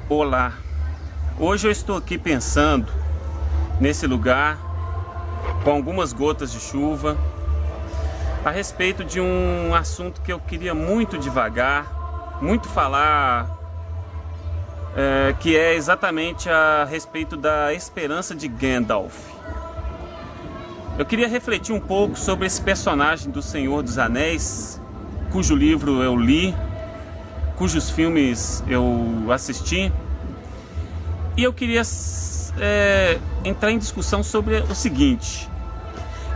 Olá, hoje eu estou aqui pensando nesse lugar com algumas gotas de chuva a respeito de um assunto que eu queria muito devagar, muito falar, que é exatamente a respeito da esperança de Gandalf. Eu queria refletir um pouco sobre esse personagem do Senhor dos Anéis, cujo livro eu li, cujos filmes eu assisti, e eu queria entrar em discussão sobre o seguinte: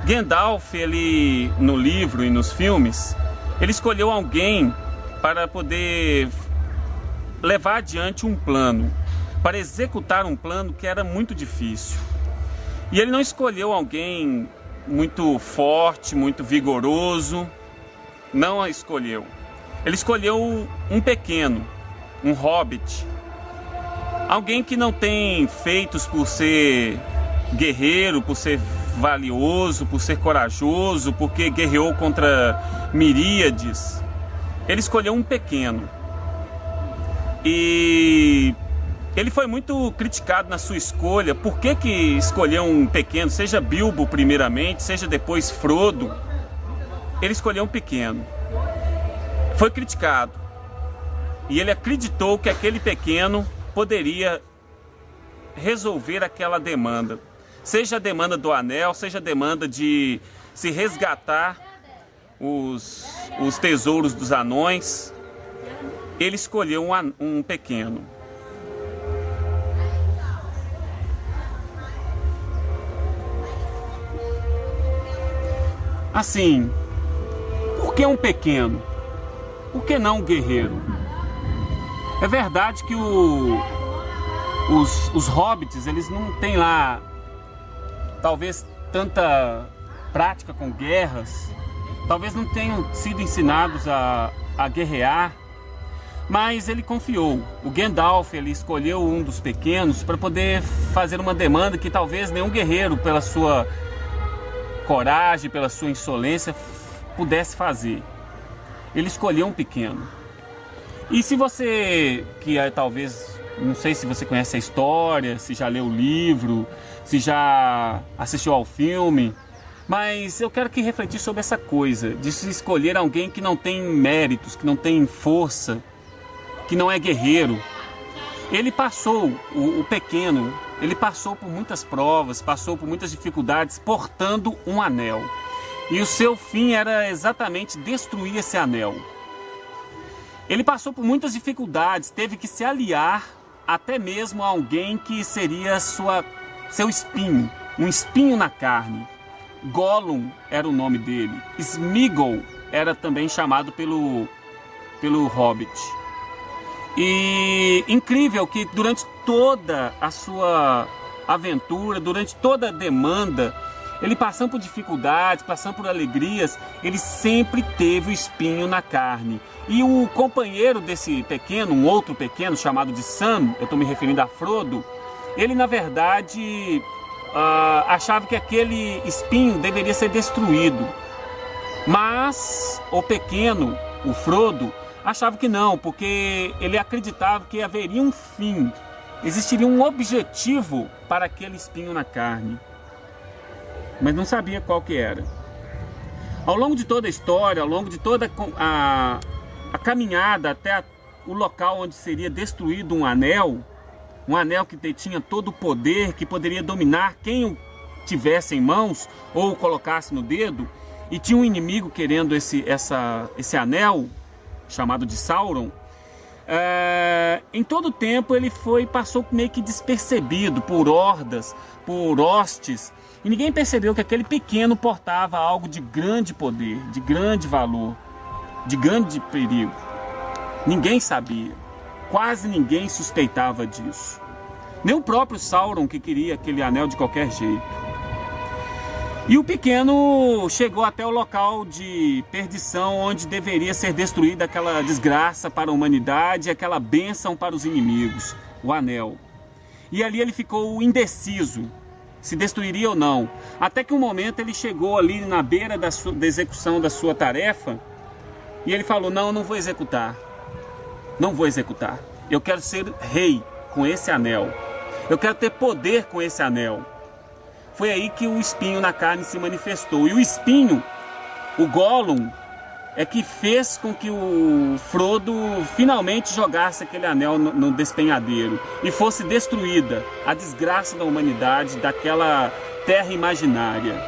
Gandalf, ele no livro e nos filmes, ele escolheu alguém para poder levar adiante um plano, para executar um plano que era muito difícil. E ele não escolheu alguém muito forte, muito vigoroso, não a escolheu. Ele escolheu um pequeno, um hobbit, alguém que não tem feitos por ser guerreiro, por ser valioso, por ser corajoso, porque guerreou contra miríades. Ele escolheu um pequeno. E ele foi muito criticado na sua escolha. Por que escolheu um pequeno? Seja Bilbo primeiramente, seja depois Frodo. Ele escolheu um pequeno. Foi criticado. E ele acreditou que aquele pequeno poderia resolver aquela demanda. Seja a demanda do anel, seja a demanda de se resgatar os tesouros dos anões. Ele escolheu um pequeno. Assim, por que um pequeno? Por que não um guerreiro? É verdade que os hobbits, eles não têm lá, talvez, tanta prática com guerras, talvez não tenham sido ensinados a guerrear, mas ele confiou. O Gandalf, ele escolheu um dos pequenos para poder fazer uma demanda que talvez nenhum guerreiro, pela sua coragem, pela sua insolência, pudesse fazer. Ele escolheu um pequeno. E se você, talvez, não sei se você conhece a história, se já leu o livro, se já assistiu ao filme, mas eu quero que refletir sobre essa coisa, de se escolher alguém que não tem méritos, que não tem força, que não é guerreiro. Ele passou, o pequeno, ele passou por muitas provas, passou por muitas dificuldades portando um anel. E o seu fim era exatamente destruir esse anel. Ele passou por muitas dificuldades, teve que se aliar até mesmo a alguém que seria seu espinho, um espinho na carne. Gollum era o nome dele. Sméagol era também chamado pelo Hobbit. E incrível que durante toda a sua aventura, durante toda a demanda, ele passando por dificuldades, passando por alegrias, ele sempre teve o espinho na carne. E o companheiro desse pequeno, um outro pequeno chamado de Sam, eu estou me referindo a Frodo, ele na verdade achava que aquele espinho deveria ser destruído. Mas o pequeno, o Frodo, achava que não, porque ele acreditava que haveria um fim, existiria um objetivo para aquele espinho na carne, mas não sabia qual que era. Ao longo de toda a história, ao longo de toda a caminhada até o local onde seria destruído um anel que detinha todo o poder, que poderia dominar quem o tivesse em mãos ou o colocasse no dedo, e tinha um inimigo querendo esse anel, chamado de Sauron. Em todo o tempo ele passou meio que despercebido por hordas, por hostes, e ninguém percebeu que aquele pequeno portava algo de grande poder, de grande valor, de grande perigo. Ninguém sabia, quase ninguém suspeitava disso. Nem o próprio Sauron, que queria aquele anel de qualquer jeito. E o pequeno chegou até o local de perdição, onde deveria ser destruída aquela desgraça para a humanidade, aquela bênção para os inimigos, o anel. E ali ele ficou indeciso, se destruiria ou não. Até que um momento ele chegou ali na beira da execução da sua tarefa, e ele falou: não vou executar. Não vou executar. Eu quero ser rei. com esse anel. Eu quero ter poder com esse anel. Foi aí que o espinho na carne se manifestou. E o espinho, o Gollum, é que fez com que o Frodo finalmente jogasse aquele anel no despenhadeiro e fosse destruída a desgraça da humanidade, daquela terra imaginária.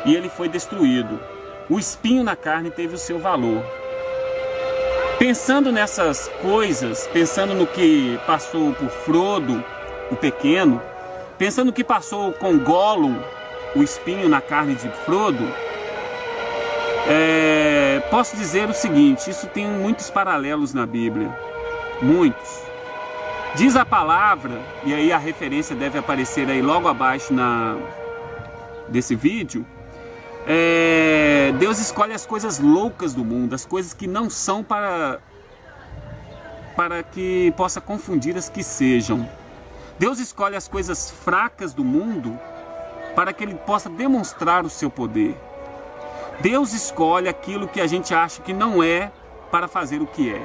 E ele foi destruído. O espinho na carne teve o seu valor. Pensando nessas coisas, pensando no que passou por Frodo, o pequeno, pensando no que passou com Gollum, o espinho na carne de Frodo, posso dizer o seguinte: isso tem muitos paralelos na Bíblia, muitos. Diz a palavra, e aí a referência deve aparecer aí logo abaixo desse vídeo, Deus escolhe as coisas loucas do mundo, as coisas que não são, para que possa confundir as que sejam. Deus escolhe as coisas fracas do mundo para que Ele possa demonstrar o seu poder. Deus escolhe aquilo que a gente acha que não é para fazer o que é.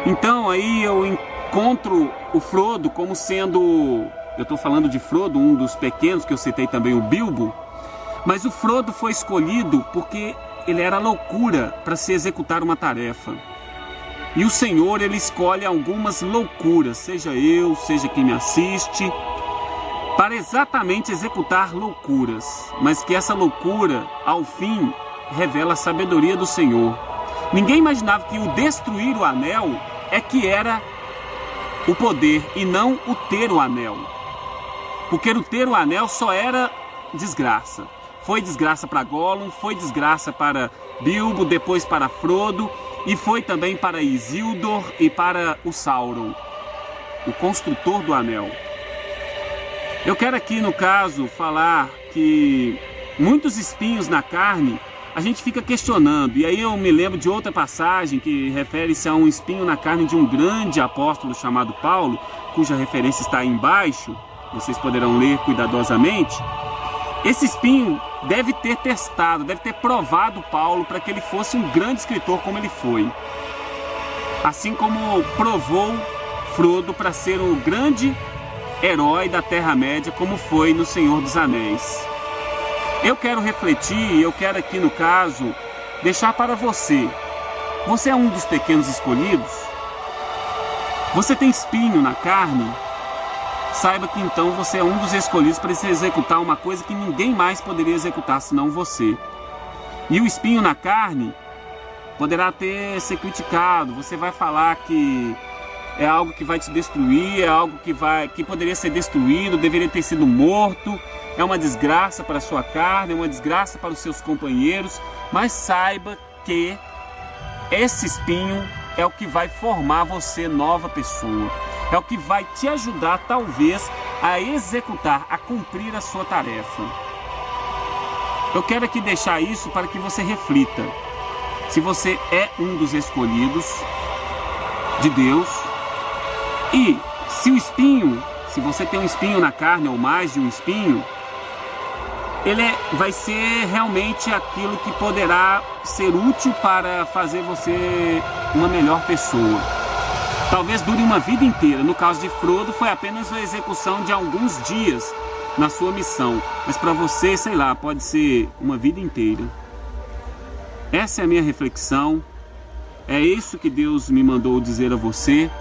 Então aí eu encontro o Frodo como sendo, eu estou falando de Frodo, um dos pequenos, que eu citei também o Bilbo, mas o Frodo foi escolhido porque ele era loucura para se executar uma tarefa. E o Senhor, Ele escolhe algumas loucuras, seja eu, seja quem me assiste, para exatamente executar loucuras, mas que essa loucura, ao fim, revela a sabedoria do Senhor. Ninguém imaginava que o destruir o anel é que era o poder e não o ter o anel. Porque o ter o anel só era desgraça. Foi desgraça para Gollum, foi desgraça para Bilbo, depois para Frodo, e foi também para Isildur e para o Sauron, o construtor do anel. Eu quero aqui, no caso, falar que muitos espinhos na carne, a gente fica questionando. E aí eu me lembro de outra passagem que refere-se a um espinho na carne de um grande apóstolo chamado Paulo, cuja referência está aí embaixo, vocês poderão ler cuidadosamente. Esse espinho deve ter testado, deve ter provado Paulo para que ele fosse um grande escritor como ele foi. Assim como provou Frodo para ser um grande herói da Terra-média, como foi no Senhor dos Anéis. Eu quero refletir, eu quero aqui no caso deixar para você. Você é um dos pequenos escolhidos? Você tem espinho na carne? Saiba que então você é um dos escolhidos para se executar uma coisa que ninguém mais poderia executar senão você. E o espinho na carne poderá ser criticado. Você vai falar que é algo que vai te destruir, é algo que poderia ser destruído, deveria ter sido morto. É uma desgraça para a sua carne, é uma desgraça para os seus companheiros. Mas saiba que esse espinho é o que vai formar você nova pessoa. É o que vai te ajudar, talvez, a executar, a cumprir a sua tarefa. Eu quero aqui deixar isso para que você reflita. Se você é um dos escolhidos de Deus, e se o espinho, se você tem um espinho na carne ou mais de um espinho, ele vai ser realmente aquilo que poderá ser útil para fazer você uma melhor pessoa. Talvez dure uma vida inteira. No caso de Frodo, foi apenas a execução de alguns dias na sua missão. Mas para você, sei lá, pode ser uma vida inteira. Essa é a minha reflexão. É isso que Deus me mandou dizer a você.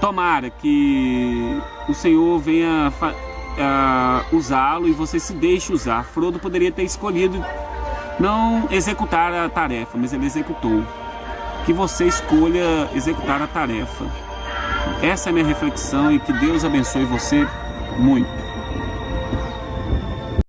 Tomara que o Senhor venha usá-lo e você se deixe usar. Frodo poderia ter escolhido não executar a tarefa, mas ele executou. Que você escolha executar a tarefa. Essa é a minha reflexão e que Deus abençoe você muito.